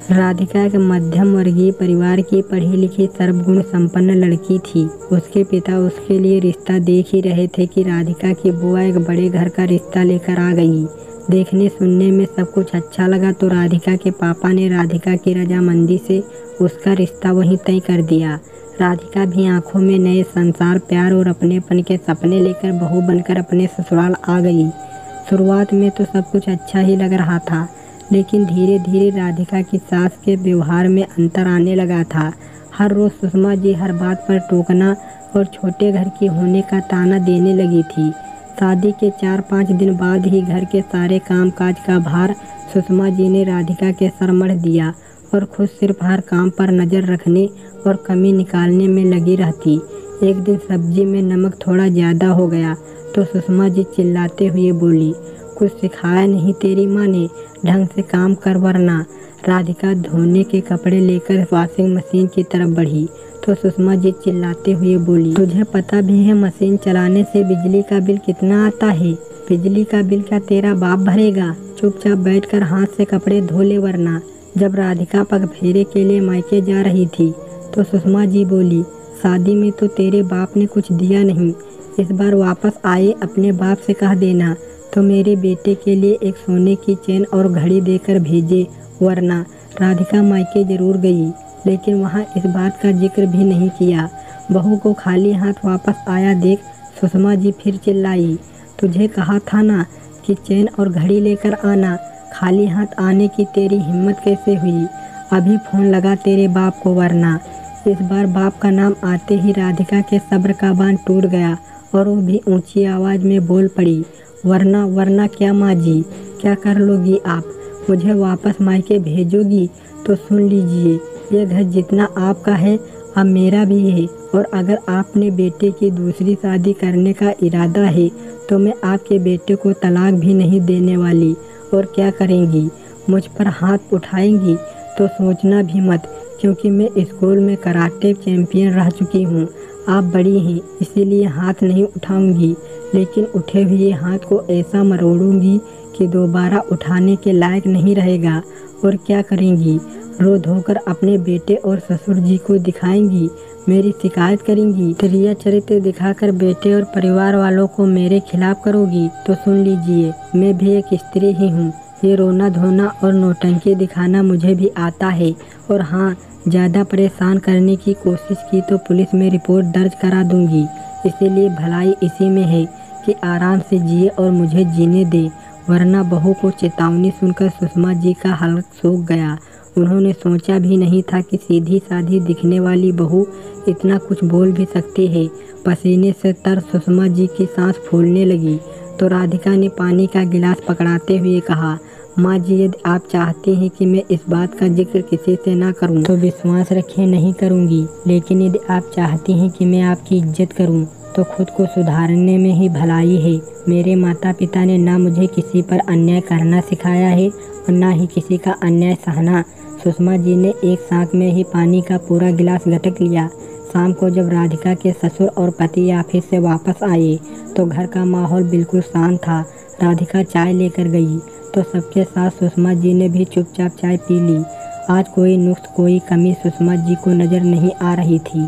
राधिका एक मध्यम वर्गीय परिवार की पढ़ी लिखी सर्वगुण संपन्न लड़की थी। उसके पिता उसके लिए रिश्ता देख ही रहे थे कि राधिका की बुआ एक बड़े घर का रिश्ता लेकर आ गई। देखने सुनने में सब कुछ अच्छा लगा तो राधिका के पापा ने राधिका की रजामंदी से उसका रिश्ता वहीं तय कर दिया। राधिका भी आंखों में नए संसार, प्यार और अपनेपन के सपने लेकर बहू बनकर अपने ससुराल आ गई। शुरुआत में तो सब कुछ अच्छा ही लग रहा था, लेकिन धीरे धीरे राधिका की सास के व्यवहार में अंतर आने लगा था। हर रोज़ सुषमा जी हर बात पर टोकना और छोटे घर की होने का ताना देने लगी थी। शादी के 4-5 दिन बाद ही घर के सारे कामकाज का भार सुषमा जी ने राधिका के सर मढ़ दिया और खुद सिर्फ हर काम पर नज़र रखने और कमी निकालने में लगी रहती। एक दिन सब्जी में नमक थोड़ा ज़्यादा हो गया तो सुषमा जी चिल्लाते हुए बोली, कुछ सिखाया नहीं तेरी माँ ने, ढंग से काम कर वरना। राधिका धोने के कपड़े लेकर वॉशिंग मशीन की तरफ बढ़ी तो सुषमा जी चिल्लाते हुए बोली, तुझे पता भी है मशीन चलाने से बिजली का बिल कितना आता है? बिजली का बिल क्या तेरा बाप भरेगा? चुपचाप बैठकर हाथ से कपड़े धो ले वरना। जब राधिका पग फेरे के लिए मायके जा रही थी तो सुषमा जी बोली, शादी में तो तेरे बाप ने कुछ दिया नहीं, इस बार वापस आए अपने बाप से कह देना तो मेरे बेटे के लिए एक सोने की चेन और घड़ी देकर भेजे, वरना। राधिका मायके जरूर गई, लेकिन वहाँ इस बात का जिक्र भी नहीं किया। बहू को खाली हाथ वापस आया देख सुषमा जी फिर चिल्लाई, तुझे कहा था ना कि चेन और घड़ी लेकर आना, खाली हाथ आने की तेरी हिम्मत कैसे हुई? अभी फ़ोन लगा तेरे बाप को वरना। इस बार बाप का नाम आते ही राधिका के सब्र का बांध टूट गया और वो भी ऊंची आवाज़ में बोल पड़ी, वरना वरना क्या माँ जी, क्या कर लोगी आप? मुझे वापस मायके भेजोगी तो सुन लीजिए, ये घर जितना आपका है अब मेरा भी है, और अगर आपने बेटे की दूसरी शादी करने का इरादा है तो मैं आपके बेटे को तलाक भी नहीं देने वाली। और क्या करेंगी? मुझ पर हाथ उठाएंगी तो सोचना भी मत, क्योंकि मैं स्कूल में कराटे चैंपियन रह चुकी हूँ। आप बड़ी हैं इसीलिए हाथ नहीं उठाऊंगी, लेकिन उठे हुए हाथ को ऐसा मरोड़ूंगी कि दोबारा उठाने के लायक नहीं रहेगा। और क्या करेंगी? रो धोकर अपने बेटे और ससुर जी को दिखाएंगी, मेरी शिकायत करेंगी, क्रिया चरित्र दिखाकर बेटे और परिवार वालों को मेरे खिलाफ करोगी तो सुन लीजिए, मैं भी एक स्त्री ही हूँ। ये रोना धोना और नौटंकी दिखाना मुझे भी आता है, और हाँ, ज़्यादा परेशान करने की कोशिश की तो पुलिस में रिपोर्ट दर्ज करा दूंगी। इसीलिए भलाई इसी में है कि आराम से जिए और मुझे जीने दे, वरना। बहू को चेतावनी सुनकर सुषमा जी का हल्क सूख गया। उन्होंने सोचा भी नहीं था कि सीधी साधी दिखने वाली बहू इतना कुछ बोल भी सकती है। पसीने से तर सुषमा जी की सांस फूलने लगी तो राधिका ने पानी का गिलास पकड़ाते हुए कहा, माँ जी, यदि आप चाहती हैं कि मैं इस बात का जिक्र किसी से ना करूं, तो विश्वास रखिए नहीं करूंगी। लेकिन यदि आप चाहती हैं कि मैं आपकी इज्जत करूं, तो खुद को सुधारने में ही भलाई है। मेरे माता पिता ने ना मुझे किसी पर अन्याय करना सिखाया है और ना ही किसी का अन्याय सहना। सुषमा जी ने एक सांस में ही पानी का पूरा गिलास घटक लिया। शाम को जब राधिका के ससुर और पति ऑफिस से वापस आए तो घर का माहौल बिल्कुल शांत था। राधिका चाय लेकर गई तो सबके साथ सुषमा जी ने भी चुपचाप चाय पी ली। आज कोई नुक्स, कोई कमी सुषमा जी को नज़र नहीं आ रही थी।